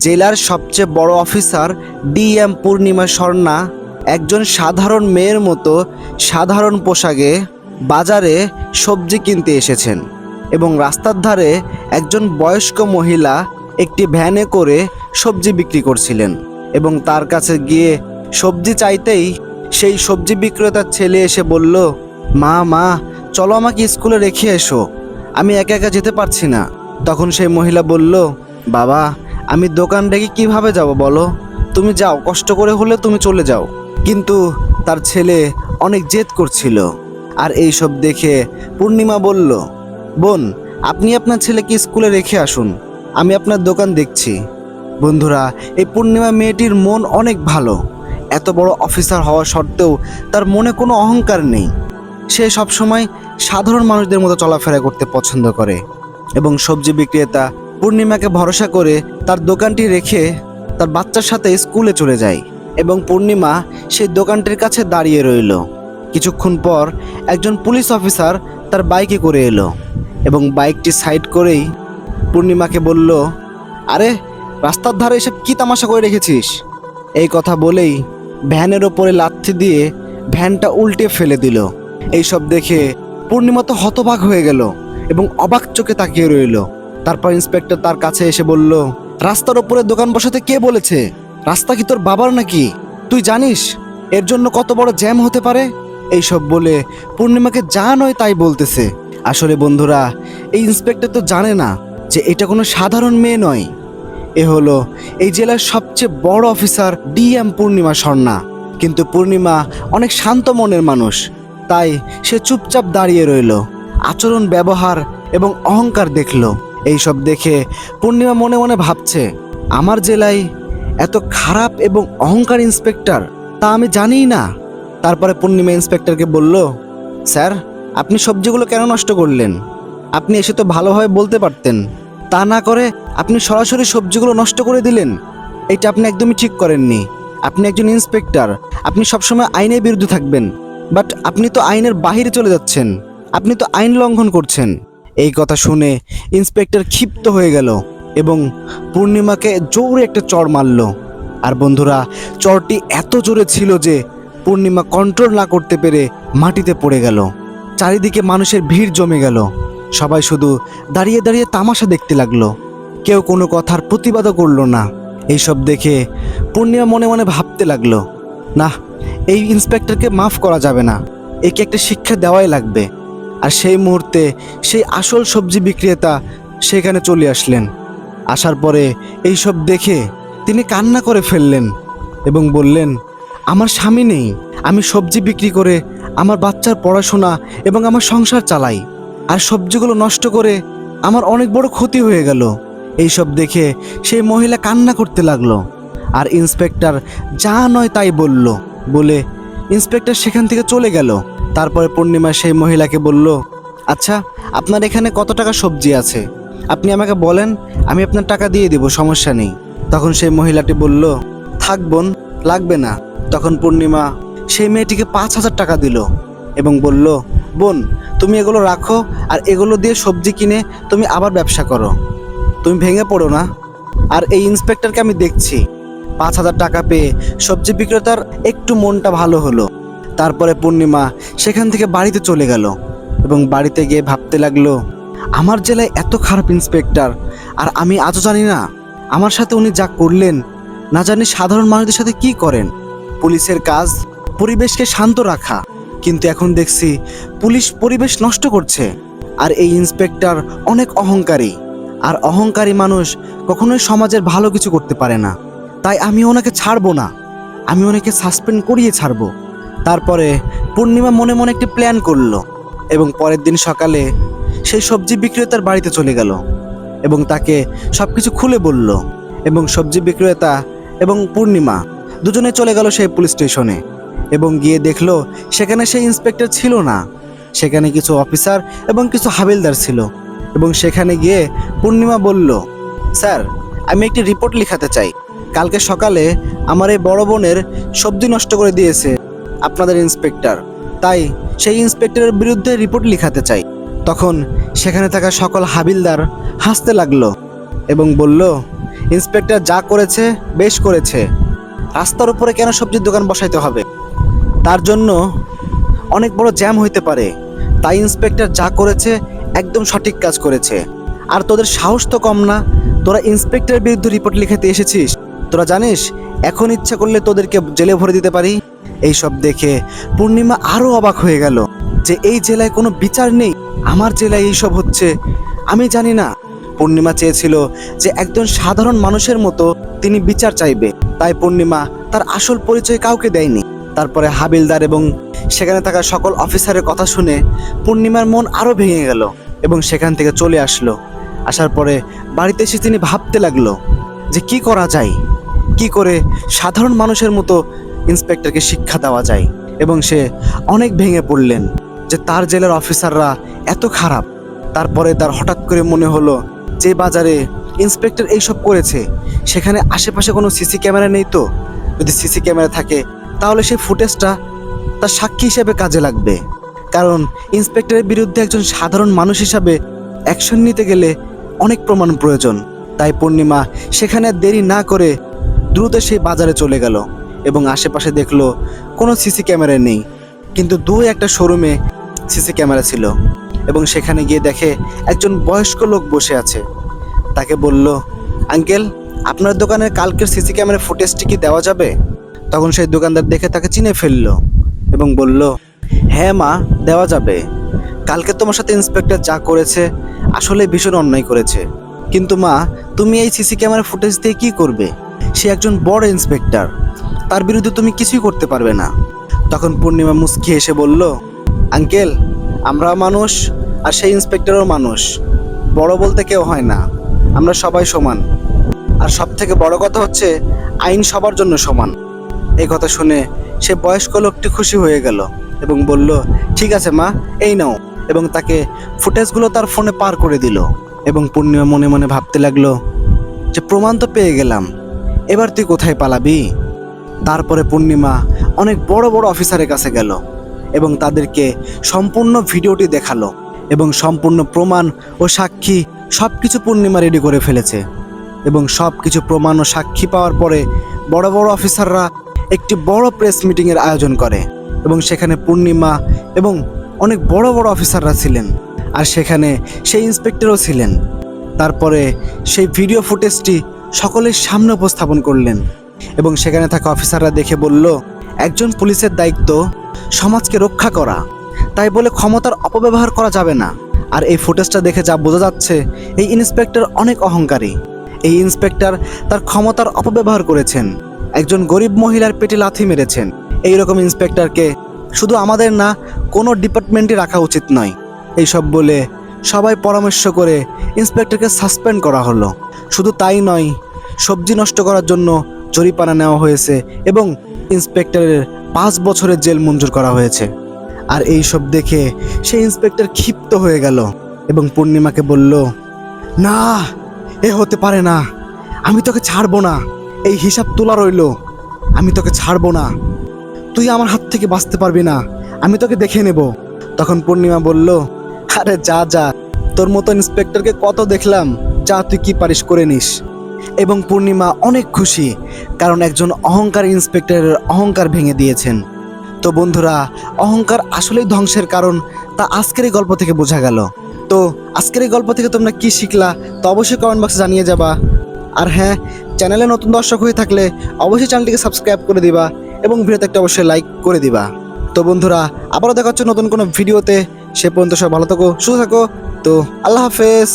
জেলার সবচেয়ে বড় অফিসার ডিএম পূর্ণিমা স্বর্ণা একজন সাধারণ মেয়ের মতো সাধারণ পোশাকে বাজারে সবজি কিনতে এসেছেন এবং রাস্তার ধারে একজন বয়স্ক মহিলা একটি ভ্যানে করে সবজি বিক্রি করছিলেন এবং তার কাছে গিয়ে সবজি চাইতেই সেই সবজি বিক্রেতার ছেলে এসে বলল, মা চলো আমাকে স্কুলে রেখে এসো, আমি একা একা যেতে পারছি না। তখন সেই মহিলা বলল, বাবা আমি দোকান রেখে কিভাবে যাব বলো, তুমি যাও, কষ্ট করে হলে তুমি চলে যাও। কিন্তু তার ছেলে অনেক জেদ করছিল। আর এই সব দেখে পূর্ণিমা বলল, বোন আপনি আপনার ছেলেকে স্কুলে রেখে আসুন, আমি আপনার দোকান দেখছি। বন্ধুরা, এই পূর্ণিমা মেয়েটির মন অনেক ভালো। এত বড় অফিসার হওয়া সত্ত্বেও তার মনে কোনো অহংকার নেই। সে সবসময় সাধারণ মানুষদের মতো চলাফেরা করতে পছন্দ করে এবং সবজি বিক্রেতা পূর্ণিমাকে ভরসা করে তার দোকানটি রেখে তার বাচ্চার সাথে স্কুলে চলে যায় এবং পূর্ণিমা সেই দোকানটির কাছে দাঁড়িয়ে রইল। কিছুক্ষণ পর একজন পুলিশ অফিসার তার বাইকে করে এলো এবং বাইকটি সাইড করেই পূর্ণিমাকে বলল, আরে রাস্তার ধারে এসব কি তামাশা করে রেখেছিস? এই কথা বলেই ভ্যানের ওপরে লাথি দিয়ে ভ্যানটা উল্টে ফেলে দিল। এইসব দেখে পূর্ণিমা তো হতবাক হয়ে গেল এবং অবাক চোখে তাকিয়ে রইল। তারপর ইন্সপেক্টর তার কাছে এসে বলল, রাস্তার ওপরে দোকান বসাতে কে বলেছে? রাস্তা কি তোর বাবার নাকি? তুই জানিস এর জন্য কত বড় জ্যাম হতে পারে? এইসব বলে পূর্ণিমাকে যা নয় তাই বলতেছে। আসলে বন্ধুরা, এই ইন্সপেক্টর তো জানে না যে এটা কোনো সাধারণ মেয়ে নয়, এ হলো এই জেলার সবচেয়ে বড় অফিসার ডিএম পূর্ণিমা স্বর্ণা। কিন্তু পূর্ণিমা অনেক শান্ত মনের মানুষ, তাই সে চুপচাপ দাঁড়িয়ে রইল। আচরণ, ব্যবহার এবং অহংকার দেখল। এইসব দেখে পূর্ণিমা মনে মনে ভাবছে, আমার জেলায় এত খারাপ এবং অহংকার ইন্সপেক্টর, তা আমি জানিই না। তারপরে পূর্ণিমা ইন্সপেক্টরকে বলল, স্যার আপনি সবজিগুলো কেন নষ্ট করলেন? আপনি এসে তো ভালোভাবে বলতে পারতেন, তা না করে আপনি সরাসরি সবজিগুলো নষ্ট করে দিলেন। এটা আপনি একদমই ঠিক করেননি। আপনি একজন ইন্সপেক্টর, আপনি সবসময় আইনের বিরুদ্ধে থাকবেন, বাট আপনি তো আইনের বাহিরে চলে যাচ্ছেন, আপনি তো আইন লঙ্ঘন করছেন। এই কথা শুনে ইন্সপেক্টর ক্ষিপ্ত হয়ে গেল এবং পূর্ণিমাকে জোরে একটা চড় মারল। আর বন্ধুরা, চড়টি এত জোরে ছিল যে পূর্ণিমা কন্ট্রোল না করতে পেরে মাটিতে পড়ে গেল। চারিদিকে মানুষের ভিড় জমে গেল। সবাই শুধু দাঁড়িয়ে দাঁড়িয়ে তামাশা দেখতে লাগলো, কেউ কোনো কথার প্রতিবাদও করলো না। এইসব দেখে পূর্ণিমা মনে মনে ভাবতে লাগলো, না, এই ইন্সপেক্টরকে মাফ করা যাবে না, একে একটা শিক্ষা দেওয়াই লাগবে। আর সেই মুহূর্তে সেই আসল সবজি বিক্রেতা সেখানে চলে আসলেন। আসার পরে এইসব দেখে তিনি কান্না করে ফেললেন এবং বললেন, আমার স্বামী নেই, আমি সবজি বিক্রি করে আমার বাচ্চার পড়াশোনা এবং আমার সংসার চালাই, আর সবজিগুলো নষ্ট করে আমার অনেক বড় ক্ষতি হয়ে গেল। এইসব দেখে সেই মহিলা কান্না করতে লাগলো। আর ইন্সপেক্টর যা নয় তাই বলে ইন্সপেক্টর সেখান থেকে চলে গেল। তারপরে পূর্ণিমা সেই মহিলাকে বলল, আচ্ছা আপনার এখানে কত টাকা সবজি আছে? আপনি আমাকে বলেন, আমি আপনার টাকা দিয়ে দেব, সমস্যা নেই। তখন সেই মহিলাটি বলল, থাক বোন, লাগবে না। তখন পূর্ণিমা সেই মেয়েটিকে 5,000 টাকা দিল এবং বলল, বোন তুমি এগুলো রাখো, আর এগুলো দিয়ে সবজি কিনে তুমি আবার ব্যবসা করো, তুমি ভেঙে পড়ো না। আর এই ইন্সপেক্টরকে আমি দেখছি। 5,000 টাকা পেয়ে সবজি বিক্রেতার একটু মনটা ভালো হলো। তারপরে পূর্ণিমা সেখান থেকে বাড়িতে চলে গেল এবং বাড়িতে গিয়ে ভাবতে লাগলো, আমার জেলায় এত খারাপ ইন্সপেক্টর, আর আমি আজও জানি না আমার সাথে উনি যা করলেন, না জানি সাধারণ মানুষদের সাথে কি করেন। পুলিশের কাজ পরিবেশকে শান্ত রাখা, কিন্তু এখন দেখছি পুলিশ পরিবেশ নষ্ট করছে। আর এই ইন্সপেক্টর অনেক অহংকারী, আর অহংকারী মানুষ কখনোই সমাজের ভালো কিছু করতে পারে না। তাই আমি ওনাকে ছাড়বো না, আমি ওনাকে সাসপেন্ড করিয়ে ছাড়বো। তারপরে পূর্ণিমা মনে মনে একটি প্ল্যান করলো এবং পরের দিন সকালে সেই সবজি বিক্রেতার বাড়িতে চলে গেল এবং তাকে সব কিছু খুলে বলল। এবং সবজি বিক্রেতা এবং পূর্ণিমা দুজনে চলে গেল সেই পুলিশ স্টেশনে এবং গিয়ে দেখলো সেখানে সেই ইন্সপেক্টর ছিল না, সেখানে কিছু অফিসার এবং কিছু হাবিলদার ছিল। এবং সেখানে গিয়ে পূর্ণিমা বলল, স্যার আমি একটি রিপোর্ট লিখাতে চাই। কালকে সকালে আমার এই বড় বোনের সবজি নষ্ট করে দিয়েছে আপনাদের ইন্সপেক্টর, তাই সেই ইন্সপেক্টরের বিরুদ্ধে রিপোর্ট লিখাতে চাই। তখন সেখানে থাকা সকল হাবিলদার হাসতে লাগলো এবং বলল, ইন্সপেক্টর যা করেছে বেশ করেছে, রাস্তার উপরে কেন সবজির দোকান বসাইতে হবে? তার জন্য অনেক বড় জ্যাম হইতে পারে, তাই ইন্সপেক্টর যা করেছে একদম সঠিক কাজ করেছে। আর তোদের সাহস তো কম না, তোরা ইন্সপেক্টরের বিরুদ্ধে রিপোর্ট লিখাতে এসেছিস। তোরা জানিস এখন ইচ্ছা করলে তোদেরকে জেলে ভরে দিতে পারি। এইসব দেখে পূর্ণিমা আরও অবাক হয়ে গেল যে এই জেলায় কোনো বিচার নেই, আমার জেলায় এইসব হচ্ছে, আমি জানি না। পূর্ণিমা চেয়েছিল যে একজন সাধারণ মানুষের মতো তিনি বিচার চাইবে, তাই পূর্ণিমা তার আসল পরিচয় কাউকে দেয়নি। তারপরে হাবিলদার এবং সেখানে থাকা সকল অফিসারের কথা শুনে পূর্ণিমার মন আরও ভেঙে গেল এবং সেখান থেকে চলে আসলো। আসার পরে বাড়িতে এসে তিনি ভাবতে লাগলো যে কি করা যায়, কি করে সাধারণ মানুষের মতো ইন্সপেক্টরকে শিক্ষা দেওয়া যায়। এবং সে অনেক ভেঙে পড়লেন যে তার জেলার অফিসাররা এত খারাপ। তারপরে তার হঠাৎ করে মনে হলো যে বাজারে ইন্সপেক্টর এইসব করেছে সেখানে আশেপাশে কোনো সিসি ক্যামেরা নেই, তো যদি সিসি ক্যামেরা থাকে তাহলে সেই ফুটেজটা তার সাক্ষী হিসেবে কাজে লাগবে। কারণ ইন্সপেক্টরের বিরুদ্ধে একজন সাধারণ মানুষ হিসাবে অ্যাকশন নিতে গেলে অনেক প্রমাণ প্রয়োজন। তাই পূর্ণিমা সেখানে দেরি না করে দ্রুত সেই বাজারে চলে গেল এবং আশেপাশে দেখলো কোনো সিসি ক্যামেরা নেই, কিন্তু একটা শোরুমে সিসি ক্যামেরা ছিল। এবং সেখানে গিয়ে দেখে একজন বয়স্ক লোক বসে আছে। তাকে বলল, আঙ্কেল, আপনার দোকানের কালকের সিসি ক্যামেরা ফুটেজটি কি দেওয়া যাবে? তখন সেই দোকানদার দেখে তাকে চিনে ফেললো এবং বলল, হ্যাঁ মা, দেওয়া যাবে। কালকে তোমার সাথে ইন্সপেক্টর যা করেছে আসলে ভীষণ অন্যায় করেছে, কিন্তু মা, তুমি এই সিসি ক্যামেরা ফুটেজ দিয়ে কি করবে? সে একজন বড় ইন্সপেক্টর, তার বিরুদ্ধে তুমি কিছুই করতে পারবে না। তখন পূর্ণিমা মুচকি এসে বলল, আঙ্কেল, আমরা মানুষ আর সেই ইন্সপেক্টরও মানুষ, বড় বলতে কেউ হয় না, আমরা সবাই সমান। আর সব থেকে বড় কথা হচ্ছে আইন সবার জন্য সমান। এই কথা শুনে সে বয়স্ক লোকটি খুশি হয়ে গেল এবং বলল, ঠিক আছে মা, এই নাও, এবং তাকে ফুটেজগুলো তার ফোনে পার করে দিল। এবং পূর্ণিমা মনে মনে ভাবতে লাগলো যে প্রমাণ তো পেয়ে গেলাম, এবার তুই কোথায় পালাবি? তারপরে পূর্ণিমা অনেক বড় বড় অফিসারের কাছে গেল এবং তাদেরকে সম্পূর্ণ ভিডিওটি দেখালো এবং সম্পূর্ণ প্রমাণ ও সাক্ষী সব কিছু পূর্ণিমা রেডি করে ফেলেছে। এবং সব কিছু প্রমাণ ও সাক্ষী পাওয়ার পরে বড় বড় অফিসাররা একটি বড় প্রেস মিটিংয়ের আয়োজন করে এবং সেখানে পূর্ণিমা এবং অনেক বড় বড় অফিসাররা ছিলেন, আর সেখানে সেই ইন্সপেক্টরও ছিলেন। তারপরে সেই ভিডিও ফুটেজটি সকলের সামনে উপস্থাপন করলেন এবং সেখানে থাকা অফিসাররা দেখে বলল, একজন পুলিশের দায়িত্ব সমাজকে রক্ষা করা, তাই বলে ক্ষমতার অপব্যবহার করা যাবে না। আর এই ফুটেজটা দেখে যা বোঝা যাচ্ছে এই ইন্সপেক্টর অনেক অহংকারী। এই ইন্সপেক্টর তার ক্ষমতার অপব্যবহার করেছেন, একজন গরিব মহিলার পেটে লাথি মেরেছেন। এইরকম ইন্সপেক্টরকে শুধু আমাদের না, কোনো ডিপার্টমেন্টে রাখা উচিত নয়। এইসব বলে সবাই পরামর্শ করে ইন্সপেক্টরকে সাসপেন্ড করা হলো। শুধু তাই নয়, সবজি নষ্ট করার জন্য জরিমানা নেওয়া হয়েছে এবং ইন্সপেক্টরের 5 বছরের জেল মঞ্জুর করা হয়েছে। আর এই সব দেখে সেই ইন্সপেক্টর ক্ষিপ্ত হয়ে গেল এবং পূর্ণিমাকে বলল, না, এ হতে পারে না, আমি তোকে ছাড়বো না, এই হিসাব তোলা রইল, আমি তোকে ছাড়বো না, তুই আমার হাত থেকে বাঁচতে পারবি না, আমি তোকে দেখে নেব। তখন পূর্ণিমা বলল, আরে যা যা, তোর মতো ইন্সপেক্টরকে কত দেখলাম, যা তুই কি পারিস করে নিস। এবং পূর্ণিমা অনেক খুশি, কারণ একজন অহংকারী ইন্সপেক্টরের অহংকার ভেঙে দিয়েছেন। তো বন্ধুরা, অহংকার আসলেই ধ্বংসের কারণ, তা আজকের এই গল্প থেকে বোঝা গেল। তো আজকের এই গল্প থেকে তোমরা কি শিখলা তো অবশ্যই কমেন্ট বক্সে জানিয়ে যাবা। আর হ্যাঁ, চ্যানেলে নতুন দর্শক হয়ে থাকলে অবশ্যই চ্যানেলটিকে সাবস্ক্রাইব করে দিবা এবং ভিডিওতে একটা অবশ্যই লাইক করে দিবা। তো বন্ধুরা, আবারও দেখা হচ্ছে নতুন কোনো ভিডিওতে। সে পর্যন্ত সব ভালো থাকো, সুস্থ থাকো। তো আল্লাহ হাফেজ।